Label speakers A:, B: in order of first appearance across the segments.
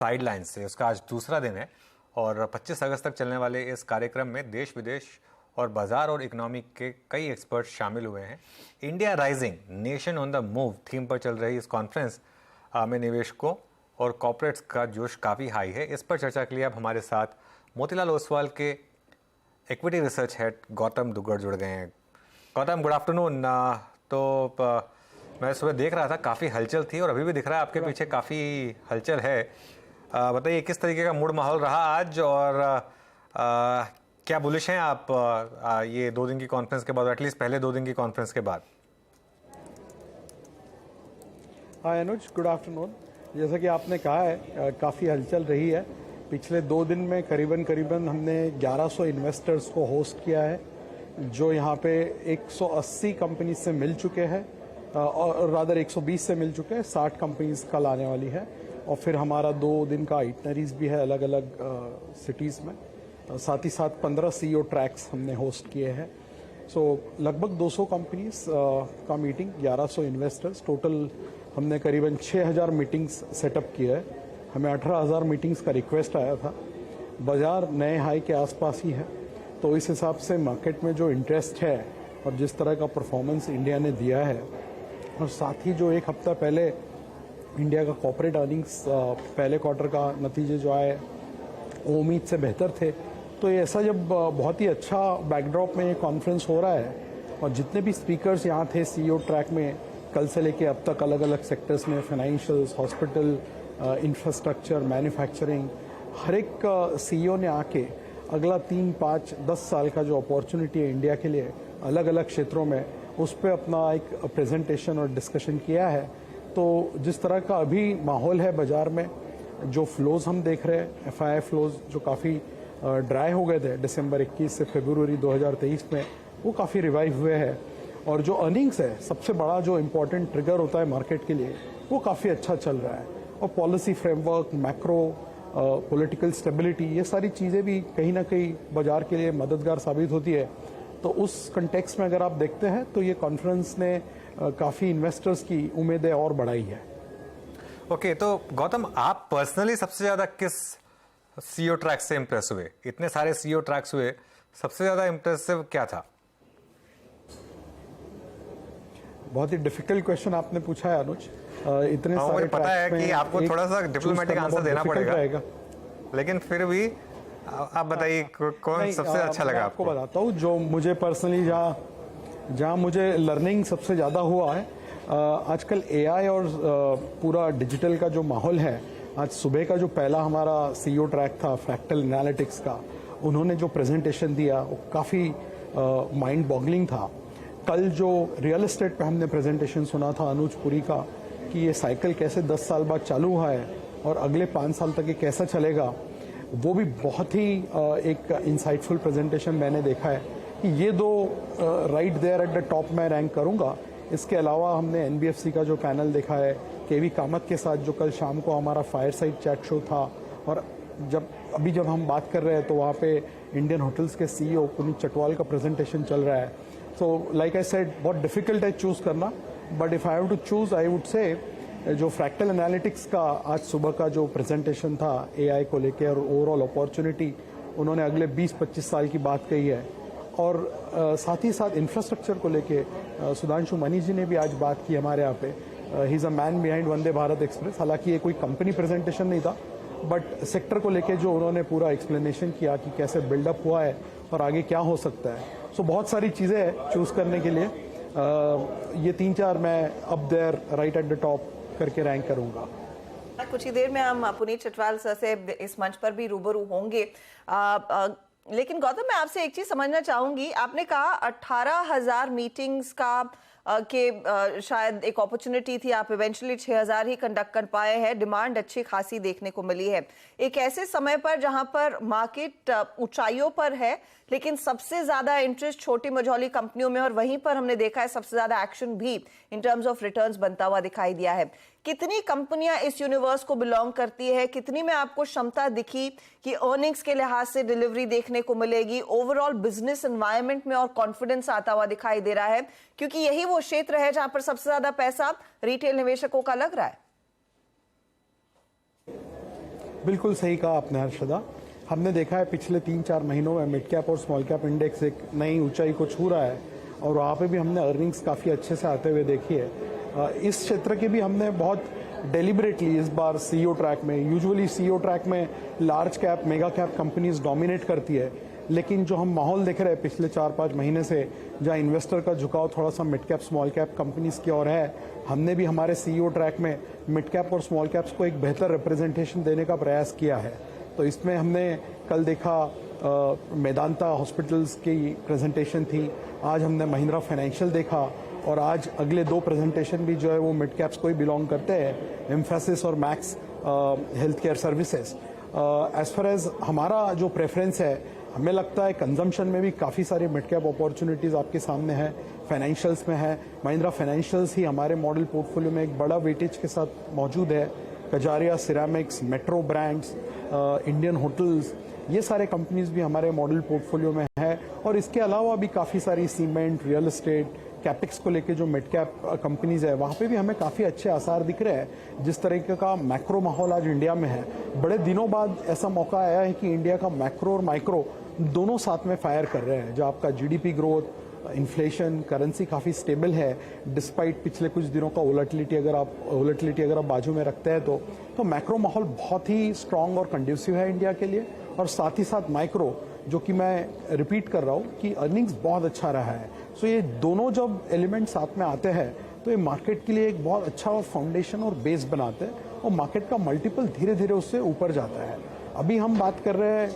A: Sideline से। उसका आज दूसरा दिन है और 25 अगस्त तक चलने वाले इस कार्यक्रम में देश विदेश और बाजार और इकोनॉमी के कई एक्सपर्ट शामिल हुए हैं। India rising nation on the move theme पर चल रही इस कॉन्फ्रेंस में निवेशकों और कॉर्पोरेट्स का जोश काफ़ी हाई है। इस पर चर्चा के लिए अब हमारे साथ मोतीलाल ओसवाल के equity research head Gautam Duggar जुड़ गए हैं। Gautam, good afternoon. मैं सुबह देख रहा था, काफ़ी हलचल थी और अभी भी दिख रहा है आपके पीछे काफ़ी हलचल है। बताइए किस तरीके का मूड माहौल रहा आज और क्या बुलिश हैं आप ये 2 दिन की कॉन्फ्रेंस के बाद, एटलीस्ट पहले 2 दिन की कॉन्फ्रेंस के बाद?
B: हाय अनुज, गुड आफ्टरनून। जैसा कि आपने कहा है, काफ़ी हलचल रही है। पिछले 2 दिन में करीबन हमने 1100 इन्वेस्टर्स को होस्ट किया है, जो यहाँ पे 180 कंपनी से मिल चुके हैं और रादर 120 से मिल चुके हैं। 60 कंपनीज कल आने वाली है और फिर हमारा 2 दिन का आइटनरीज भी है अलग अलग सिटीज़ में। साथ ही साथ 15 CEO ट्रैक्स हमने होस्ट किए हैं। सो लगभग 200 कंपनीज का मीटिंग, 1100 इन्वेस्टर्स, टोटल हमने करीबन 6000 मीटिंग्स सेटअप किए हैं। हमें 18000 मीटिंग्स का रिक्वेस्ट आया था। बाजार नए हाई के आसपास ही है, तो इस हिसाब से मार्केट में जो इंटरेस्ट है और जिस तरह का परफॉर्मेंस इंडिया ने दिया है, और साथ ही जो 1 हफ्ता पहले इंडिया का कॉर्पोरेट अर्निंग्स पहले क्वार्टर का नतीजे जो आए वो उम्मीद से बेहतर थे, तो ये ऐसा जब बहुत ही अच्छा बैकड्रॉप में ये कॉन्फ्रेंस हो रहा है और जितने भी स्पीकर्स यहाँ थे CEO ट्रैक में कल से लेके अब तक अलग अलग सेक्टर्स में, फाइनेंशियल्स, हॉस्पिटल, इंफ्रास्ट्रक्चर, मैन्युफैक्चरिंग, हर एक CEO ने आके अगला 3, 5, 10 साल का जो अपॉर्चुनिटी है इंडिया के लिए अलग अलग क्षेत्रों में, उस पर अपना एक प्रेजेंटेशन और डिस्कशन किया है। तो जिस तरह का अभी माहौल है बाजार में, जो फ्लोज हम देख रहे हैं, FII फ्लोज जो काफ़ी ड्राई हो गए थे दिसंबर 21 से फरवरी 2023 में, वो काफ़ी रिवाइव हुए हैं। और जो अर्निंग्स है, सबसे बड़ा जो इम्पोर्टेंट ट्रिगर होता है मार्केट के लिए, वो काफ़ी अच्छा चल रहा है। और policy framework, macro political stability, ये सारी चीज़ें भी कहीं ना कहीं बाजार के लिए मददगार साबित होती है। तो उस कंटेक्स्ट में अगर आप देखते हैं तो ये कॉन्फ्रेंस ने काफ़ी इन्वेस्टर्स की उम्मीदें और बढ़ाई है।
A: ओके, तो गौतम, आप पर्सनली सबसे ज़्यादा किस CEO ट्रैक से इम्प्रेस हुए? इतने सारे CEO ट्रैक्स हुए, सबसे ज़्यादा इम्प्रेसिव क्या था?
B: बहुत ही डिफिकल्ट क्वेश्चन आपने पूछा है अनुज। इतने सारे
A: मुझे पता है कि आपको थोड़ा सा डिप्लोमेटिक आंसर देना पड़ेगा, लेकिन फिर भी आप बताइए कौन सबसे अच्छा लगा आपको?
B: बताता हूँ जो मुझे पर्सनली जहाँ मुझे लर्निंग सबसे ज़्यादा हुआ है। आजकल AI और पूरा डिजिटल का जो माहौल है, आज सुबह का जो पहला हमारा CEO ट्रैक था फ्रैक्टल एनालिटिक्स का, उन्होंने जो प्रेजेंटेशन दिया वो काफ़ी माइंड बॉगलिंग था। कल जो रियल एस्टेट पे हमने प्रेजेंटेशन सुना था अनुज पुरी का, कि ये साइकिल कैसे 10 साल बाद चालू हुआ है और अगले 5 साल तक ये कैसा चलेगा, वो भी बहुत ही एक इंसाइटफुल प्रेजेंटेशन मैंने देखा है कि ये 2 right there at the top में रैंक करूंगा। इसके अलावा हमने NBFC का जो पैनल देखा है, KV कामत के साथ जो कल शाम को हमारा फायर साइड चैट शो था, और जब हम बात कर रहे हैं तो वहाँ पे इंडियन होटल्स के CEO पुनीत चटवाल का प्रेजेंटेशन चल रहा है। सो लाइक आई सेड, बहुत डिफिकल्ट है चूज करना, but if I have to choose I would say जो फ्रैक्टल एनालिटिक्स का आज सुबह का जो प्रेजेंटेशन था AI को लेके और ओवरऑल अपॉर्चुनिटी, उन्होंने अगले 20-25 साल की बात कही है। और साथ ही साथ इंफ्रास्ट्रक्चर को लेके सुधांशु मनी जी ने भी आज बात की हमारे यहाँ पे। He is a man behind Vande Bharat express. हालांकि ये कोई कंपनी प्रेजेंटेशन नहीं था, बट सेक्टर को लेके जो उन्होंने पूरा एक्सप्लेनेशन किया कि कैसे बिल्डअप हुआ है और आगे क्या हो सकता है। सो बहुत सारी चीज़ें हैं चूज़ करने के लिए। ये 3-4 मैं up there right at the top करके रैंक करूंगा।
C: कुछ ही देर में हम पुनीत चटवाल सर से इस मंच पर भी रूबरू होंगे। लेकिन गौतम, मैं आपसे एक चीज समझना चाहूंगी। आपने कहा 18,000 मीटिंग्स का शायद एक अपॉर्चुनिटी थी, आप इवेंचुअली 6,000 ही कंडक्ट कर पाए हैं। डिमांड अच्छी खासी देखने को मिली है एक ऐसे समय पर जहां पर मार्केट ऊंचाइयों पर है, लेकिन सबसे ज्यादा इंटरेस्ट छोटी मझौली कंपनियों में, और वहीं पर हमने देखा है सबसे ज्यादा एक्शन भी इन टर्म्स ऑफ रिटर्न्स बनता हुआ दिखाई दिया है। कितनी कंपनियां इस यूनिवर्स को बिलोंग करती है? कितनी में आपको क्षमता दिखी कि अर्निंग्स के लिहाज से डिलीवरी देखने को मिलेगी? ओवरऑल बिजनेस एनवायरनमेंट में और कॉन्फिडेंस आता हुआ दिखाई दे रहा है, क्योंकि यही वो क्षेत्र है जहां पर सबसे ज्यादा पैसा रिटेल निवेशकों का लग रहा है।
B: बिल्कुल सही कहा आपने हर्षदा। हमने देखा है पिछले 3-4 महीनों में मिड कैप और स्मॉल कैप इंडेक्स एक नई ऊंचाई को छू रहा है और वहाँ पे भी हमने अर्निंग्स काफ़ी अच्छे से आते हुए देखी है। इस क्षेत्र के भी हमने बहुत डेलिबरेटली इस बार सीईओ ट्रैक में, यूजुअली सीईओ ट्रैक में large cap mega cap companies dominate करती है, लेकिन जो हम माहौल देख रहे हैं पिछले 4-5 महीने से, जहाँ इन्वेस्टर का झुकाव थोड़ा सा mid cap small cap companies की ओर है, हमने भी हमारे सीईओ ट्रैक में मिड कैप और स्मॉल कैप्स को एक बेहतर रिप्रेजेंटेशन देने का प्रयास किया है। तो इसमें हमने कल देखा मेदांता हॉस्पिटल्स की प्रेजेंटेशन थी, आज हमने महिंद्रा फाइनेंशियल देखा और आज अगले 2 प्रेजेंटेशन भी जो है वो मिड कैप्स को ही बिलोंग करते हैं, एम्फेसिस और Max health care services. As far as हमारा जो प्रेफरेंस है, हमें लगता है कंजम्पशन में भी काफ़ी सारी मिड कैप अपॉर्चुनिटीज़ आपके सामने है, फाइनेंशियल्स में है। महिंद्रा फाइनेंशियल्स ही हमारे मॉडल पोर्टफोलियो में एक बड़ा वेटेज के साथ मौजूद है। Kajaria ceramics, metro brands, Indian hotels, ये सारे कंपनीज भी हमारे मॉडल पोर्टफोलियो में है। और इसके अलावा भी काफ़ी सारी सीमेंट, रियल एस्टेट, कैपेक्स को लेके जो मिड कैप कंपनीज है, वहाँ पे भी हमें काफ़ी अच्छे आसार दिख रहे हैं। जिस तरीके का मैक्रो माहौल आज इंडिया में है, बड़े दिनों बाद ऐसा मौका आया है कि इंडिया का मैक्रो और माइक्रो दोनों साथ में फायर कर रहे हैं। जो आपका जीडीपी ग्रोथ, इन्फ्लेशन, करेंसी काफ़ी स्टेबल है डिस्पाइट पिछले कुछ दिनों का वोलेटिलिटी अगर आप बाजू में रखते हैं तो मैक्रो माहौल बहुत ही स्ट्रांग और कंड्यूसिव है इंडिया के लिए। और साथ ही साथ माइक्रो, जो कि मैं रिपीट कर रहा हूँ कि अर्निंग्स बहुत अच्छा रहा है। सो ये दोनों जब एलिमेंट साथ में आते हैं तो ये मार्केट के लिए एक बहुत अच्छा फाउंडेशन और बेस बनाते हैं और मार्केट का मल्टीपल धीरे धीरे उससे ऊपर जाता है। अभी हम बात कर रहे हैं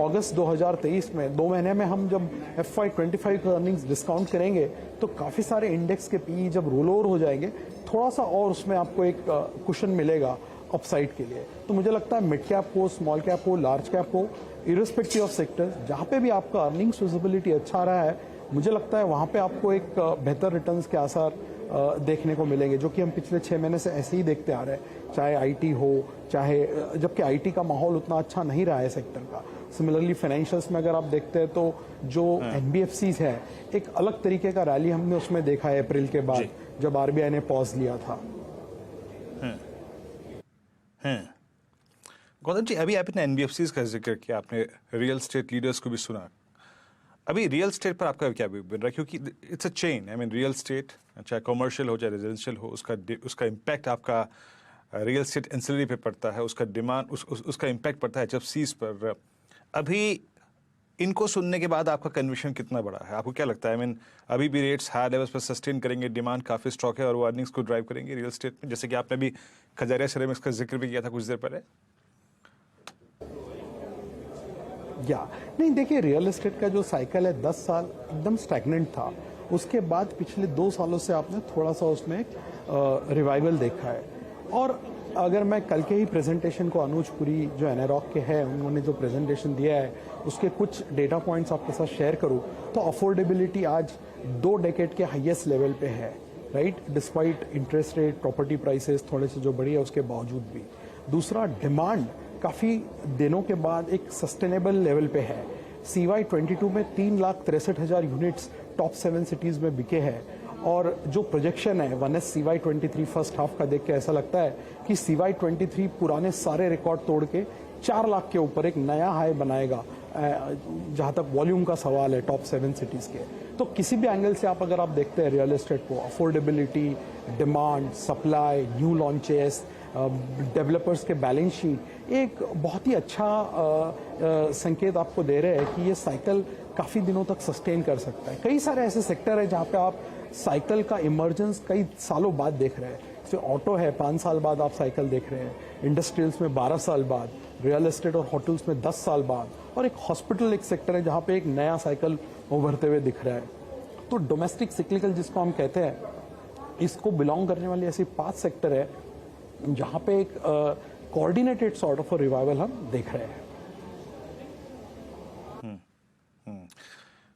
B: अगस्त 2023 में, 2 महीने में हम जब FY25 का अर्निंग्स डिस्काउंट करेंगे तो काफ़ी सारे इंडेक्स के पी जब रोल ओवर हो जाएंगे, थोड़ा सा और उसमें आपको एक कुशन मिलेगा अपसाइड के लिए। तो मुझे लगता है मिड कैप हो, स्मॉल कैप हो, लार्ज कैप हो, इरिस्पेक्टिव ऑफ सेक्टर, जहाँ पे भी आपका अर्निंग्स विजिबिलिटी अच्छा रहा है, मुझे लगता है वहाँ पे आपको एक बेहतर रिटर्न्स के आसार देखने को मिलेंगे, जो कि हम पिछले 6 महीने से ऐसे ही देखते आ रहे हैं। चाहे आईटी हो, चाहे, जबकि आईटी का माहौल उतना अच्छा नहीं रहा है सेक्टर का। सिमिलरली फाइनेंशियल्स में अगर आप देखते हैं तो जो एनबीएफसीज है, एक अलग तरीके का रैली हमने उसमें देखा है अप्रैल के बाद जब आरबीआई ने पॉज लिया था।
D: गौतम जी, अभी आपने एनबीएफसीज का जिक्र किया, आपने रियल एस्टेट लीडर्स को भी सुना। अभी रियल एस्टेट पर आपका क्या व्यू बन रहा है? क्योंकि it's a chain, I mean real estate चाहे कमर्शियल हो चाहे रेजिडेंशियल हो, उसका इम्पैक्ट आपका रियल एस्टेट एंसिलरी पे पड़ता है, उसका डिमांड उसका इम्पैक्ट पड़ता है एचएफसीज पर। अभी इनको सुनने के बाद आपका कन्विक्शन कितना बड़ा है? आपको क्या लगता है, आई मीन अभी भी रेट्स हाई लेवल्स पर सस्टेन करेंगे, डिमांड काफ़ी स्ट्रॉक है और वो अर्निंग्स को ड्राइव करेंगे रियल एस्टेट में, जैसे कि आपने भी खजारिया सिरेमिक्स का जिक्र भी किया था कुछ देर पहले?
B: नहीं, देखिए, रियल एस्टेट का जो साइकिल है 10 साल एकदम स्टैग्नेंट था। उसके बाद पिछले 2 सालों से आपने थोड़ा सा उसमें रिवाइवल देखा है। और अगर मैं कल के ही प्रेजेंटेशन को, अनुज पुरी जो एनआरॉक के हैं, उन्होंने जो प्रेजेंटेशन दिया है उसके कुछ डेटा पॉइंट्स आपके साथ शेयर करूं तो अफोर्डेबिलिटी आज 2 डेकेड के हाईएस्ट लेवल पे है, right, despite interest rate, property prices थोड़े से जो बढ़ी है उसके बावजूद भी। दूसरा, डिमांड काफ़ी दिनों के बाद एक सस्टेनेबल लेवल पे है। CY22 में 3,63,000 यूनिट्स टॉप 7 सिटीज़ में बिके हैं और जो प्रोजेक्शन है 1S CY23 फर्स्ट हाफ का देख के ऐसा लगता है कि CY23 पुराने सारे रिकॉर्ड तोड़ के 4 लाख के ऊपर एक नया हाई बनाएगा, जहां तक वॉल्यूम का सवाल है टॉप 7 सिटीज़ के। तो किसी भी एंगल से अगर आप देखते हैं रियल एस्टेट को, affordability, demand, supply, new launches, developers के बैलेंस शीट, एक बहुत ही अच्छा संकेत आपको दे रहे हैं कि ये साइकिल काफ़ी दिनों तक सस्टेन कर सकता है। कई सारे ऐसे सेक्टर है जहाँ पे आप साइकिल का इमर्जेंस कई सालों बाद देख रहे हैं। जैसे ऑटो है, 5 साल बाद आप साइकिल देख रहे हैं, इंडस्ट्रियल्स में 12 साल बाद, रियल एस्टेट और होटल्स में 10 साल बाद, और एक हॉस्पिटल एक सेक्टर है जहाँ पे एक नया साइकिल उभरते हुए दिख रहा है। तो डोमेस्टिक सिक्लिकल जिसको हम कहते हैं, इसको बिलोंग करने वाली ऐसी 5 सेक्टर है जहाँ पे एक कोऑर्डिनेटेड सॉर्ट ऑफ रिवाइवल हम देख रहे हैं।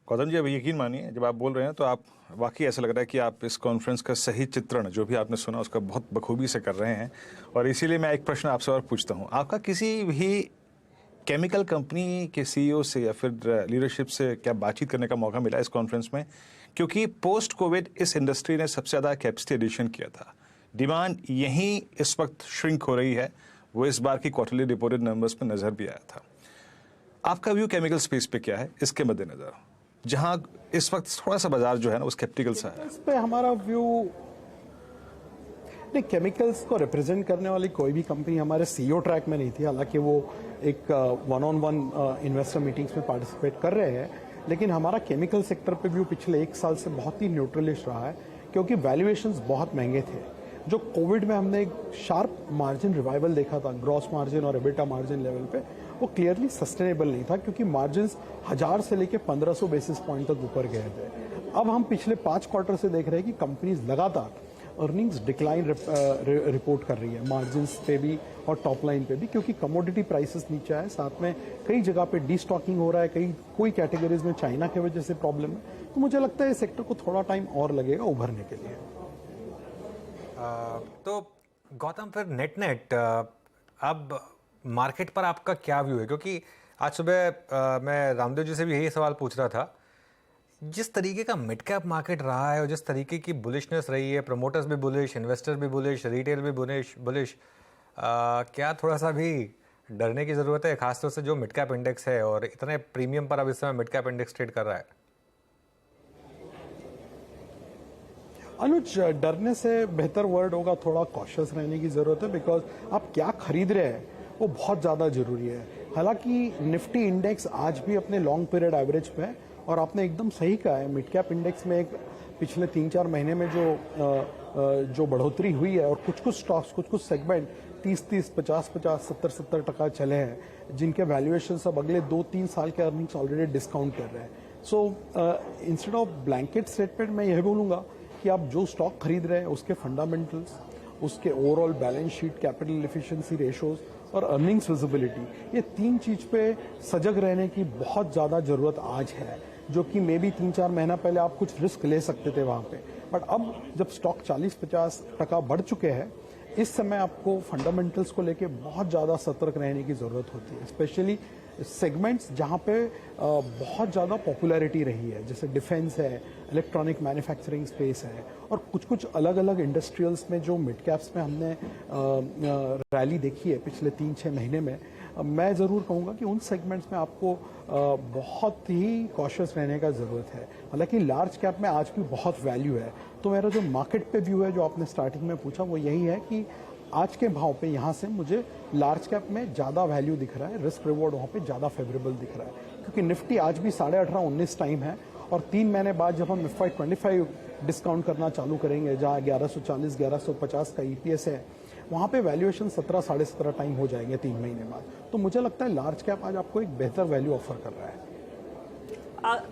D: गौतम जी, अब यकीन मानिए जब आप बोल रहे हैं तो आप वाकई ऐसा लग रहा है कि आप इस कॉन्फ्रेंस का सही चित्रण जो भी आपने सुना उसका बहुत बखूबी से कर रहे हैं। और इसीलिए मैं एक प्रश्न आपसे और पूछता हूँ, आपका किसी भी केमिकल कंपनी के सीईओ से या फिर लीडरशिप से क्या बातचीत करने का मौका मिला इस कॉन्फ्रेंस में? क्योंकि पोस्ट कोविड इस इंडस्ट्री ने सबसे ज़्यादा कैपेसिटी एडिशन किया था, डिमांड यहीं इस वक्त श्रिंक हो रही है वो इस बार की क्वार्टरली रिपोर्टेड नंबर्स में नजर भी आया था। आपका व्यू केमिकल स्पेस पे क्या है इसके मद्देनजर, जहां इस वक्त थोड़ा सा बाजार जो है ना वो स्केप्टिकल सा है?
B: इस पे हमारा व्यू नहीं, केमिकल्स को रिप्रेजेंट करने वाली कोई भी कंपनी हमारे सीईओ ट्रैक में नहीं थी। हालांकि वो एक one on one investor meetings में पार्टिसिपेट कर रहे हैं, लेकिन हमारा केमिकल सेक्टर पे व्यू पिछले एक साल से बहुत ही न्यूट्रलिश रहा है, क्योंकि वैल्यूएशंस बहुत महंगे थे। जो कोविड में हमने एक शार्प मार्जिन रिवाइवल देखा था ग्रॉस मार्जिन और एबिटा मार्जिन लेवल पे, वो क्लियरली सस्टेनेबल नहीं था, क्योंकि मार्जिन्स 1000 से लेके 1500 बेसिस पॉइंट तक ऊपर गए थे। अब हम पिछले 5 क्वार्टर से देख रहे हैं कि कंपनीज लगातार अर्निंग्स डिक्लाइन रिपोर्ट कर रही है, मार्जिन्स पे भी और टॉप लाइन पे भी, क्योंकि कमोडिटी प्राइसेस नीचे आए, साथ में कई जगह पे डीस्टॉकिंग हो रहा है, कोई कैटेगरीज में चाइना की वजह से प्रॉब्लम है। तो मुझे लगता है इस सेक्टर को थोड़ा टाइम और लगेगा उभरने के लिए।
A: तो गौतम फिर नेट अब मार्केट पर आपका क्या व्यू है? क्योंकि आज सुबह मैं रामदेव जी से भी यही सवाल पूछ रहा था, जिस तरीके का मिड कैप मार्केट रहा है और जिस तरीके की बुलिशनेस रही है, प्रमोटर्स भी बुलिश, इन्वेस्टर्स भी बुलिश, रिटेल भी बुलिश, क्या थोड़ा सा भी डरने की ज़रूरत है, खासतौर से जो मिड कैप इंडेक्स है और इतने प्रीमियम पर अब इस समय मिड कैप इंडेक्स ट्रेड कर रहा है?
B: अनुज, डरने से बेहतर वर्ड होगा थोड़ा कॉशियस रहने की जरूरत है, बिकॉज आप क्या खरीद रहे हैं वो बहुत ज़्यादा जरूरी है। हालांकि निफ्टी इंडेक्स आज भी अपने लॉन्ग पीरियड एवरेज पे है, और आपने एकदम सही कहा है, मिड कैप इंडेक्स में एक पिछले 3-4 महीने में जो बढ़ोतरी हुई है, और कुछ स्टॉक्स, कुछ सेगमेंट 30-30, 50-50, 70-70 टका चले हैं, जिनके वैल्यूएशन सब अगले 2-3 साल के अर्निंग्स ऑलरेडी डिस्काउंट कर रहे हैं। So instead of blanket statement मैं यह बोलूँगा कि आप जो स्टॉक खरीद रहे हैं उसके फंडामेंटल्स, उसके overall balance sheet, capital efficiency ratios और अर्निंग्स विजिबिलिटी, ये 3 चीज पे सजग रहने की बहुत ज़्यादा ज़रूरत आज है, जो कि मे बी 3-4 महीना पहले आप कुछ रिस्क ले सकते थे वहाँ पे। बट अब जब स्टॉक 40-50 टका बढ़ चुके हैं, इस समय आपको फंडामेंटल्स को लेके बहुत ज़्यादा सतर्क रहने की ज़रूरत होती है, स्पेशली सेगमेंट्स जहाँ पे बहुत ज़्यादा पॉपुलैरिटी रही है, जैसे डिफेंस है, इलेक्ट्रॉनिक मैन्युफैक्चरिंग स्पेस है, और कुछ अलग अलग इंडस्ट्रियल्स में जो मिड कैप्स में हमने रैली देखी है पिछले 3-6 महीने में। मैं ज़रूर कहूँगा कि उन सेगमेंट्स में आपको बहुत ही कॉशियस रहने का ज़रूरत है। हालांकि लार्ज कैप में आज भी बहुत वैल्यू है। तो मेरा जो मार्केट पे व्यू है, जो आपने स्टार्टिंग में पूछा, वो यही है कि आज के भाव पे यहाँ से मुझे लार्ज कैप में ज़्यादा वैल्यू दिख रहा है, रिस्क रिवॉर्ड वहाँ पे ज़्यादा फेवरेबल दिख रहा है, क्योंकि निफ्टी आज भी 18.5-19 टाइम है, और 3 महीने बाद जब हम FY25 डिस्काउंट करना चालू करेंगे, जहाँ 1140-1150 का EPS है, वहाँ पे वैल्यूएशन 17-17.5 टाइम हो जाएंगे 3 महीने बाद। तो मुझे लगता है लार्ज कैप आज आपको एक बेहतर वैल्यू ऑफर कर रहा है।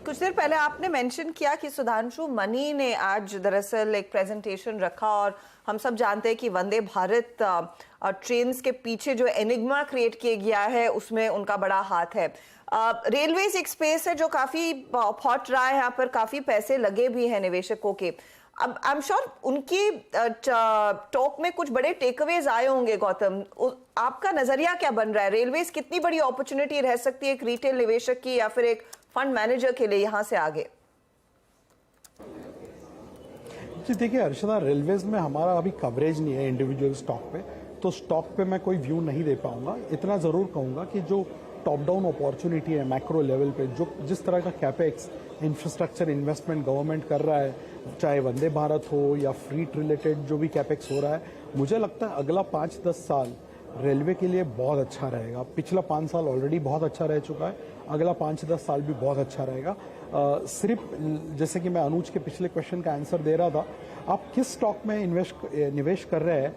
C: कुछ देर पहले आपने मेंशन किया कि सुधांशु मनी ने आज दरअसल एक प्रेजेंटेशन रखा, और हम सब जानते हैं कि वंदे भारत ट्रेन्स के पीछे जो एनिग्मा क्रिएट किया गया है उसमें उनका बड़ा हाथ है। रेलवेज एक स्पेस है जो काफी हॉट रहा है, यहाँ पर काफी पैसे लगे भी हैं निवेशकों के। अब आई एम श्योर उनकी टॉक में कुछ बड़े टेकअवेज आए होंगे। गौतम, आपका नजरिया क्या बन रहा है? रेलवेज कितनी बड़ी अपॉर्चुनिटी रह सकती है एक रिटेल निवेशक की या फिर एक फंड मैनेजर के लिए यहाँ से आगे?
B: जी देखिए अर्शदा, रेलवेज में हमारा अभी कवरेज नहीं है इंडिविजुअल स्टॉक पे, तो स्टॉक पे मैं कोई व्यू नहीं दे पाऊंगा। इतना जरूर कहूंगा कि जो टॉप डाउन अपॉर्चुनिटी है मैक्रो लेवल पे, जो जिस तरह का कैपेक्स इंफ्रास्ट्रक्चर इन्वेस्टमेंट गवर्नमेंट कर रहा है, चाहे वंदे भारत हो या फ्रीट रिलेटेड जो भी कैपेक्स हो रहा है, मुझे लगता है अगला 5-10 साल रेलवे के लिए बहुत अच्छा रहेगा। पिछला 5 साल ऑलरेडी बहुत अच्छा रह चुका है, अगला 5-10 साल भी बहुत अच्छा रहेगा। सिर्फ जैसे कि मैं अनुज के पिछले क्वेश्चन का आंसर दे रहा था, आप किस स्टॉक में निवेश कर रहे हैं,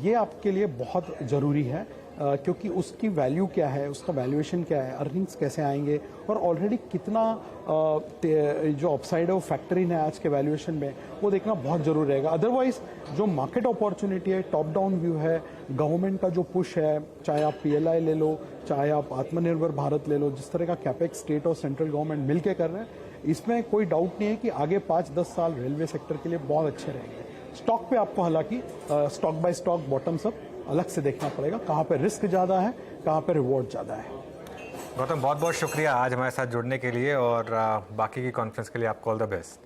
B: ये आपके लिए बहुत ज़रूरी है, क्योंकि उसकी वैल्यू क्या है, उसका वैल्यूएशन क्या है, अर्निंग्स कैसे आएंगे, और ऑलरेडी कितना जो अपसाइड है वो फैक्टर इन है आज के वैल्यूएशन में, वो देखना बहुत जरूरी रहेगा। अदरवाइज जो मार्केट अपॉर्चुनिटी है, टॉप डाउन व्यू है, गवर्नमेंट का जो पुश है, चाहे आप PLI ले लो, चाहे आप आत्मनिर्भर भारत ले लो, जिस तरह का कैपेक्स स्टेट और सेंट्रल गवर्नमेंट मिलकर कर रहे हैं, इसमें कोई डाउट नहीं है कि आगे 5-10 साल रेलवे सेक्टर के लिए बहुत अच्छे रहेंगे। स्टॉक पे आपको हालांकि stock by stock bottoms up अलग से देखना पड़ेगा, कहाँ पे रिस्क ज़्यादा है, कहाँ पे रिवॉर्ड ज़्यादा है।
A: गौतम, बहुत बहुत शुक्रिया आज हमारे साथ जुड़ने के लिए, और बाकी की कॉन्फ्रेंस के लिए आपको ऑल द बेस्ट।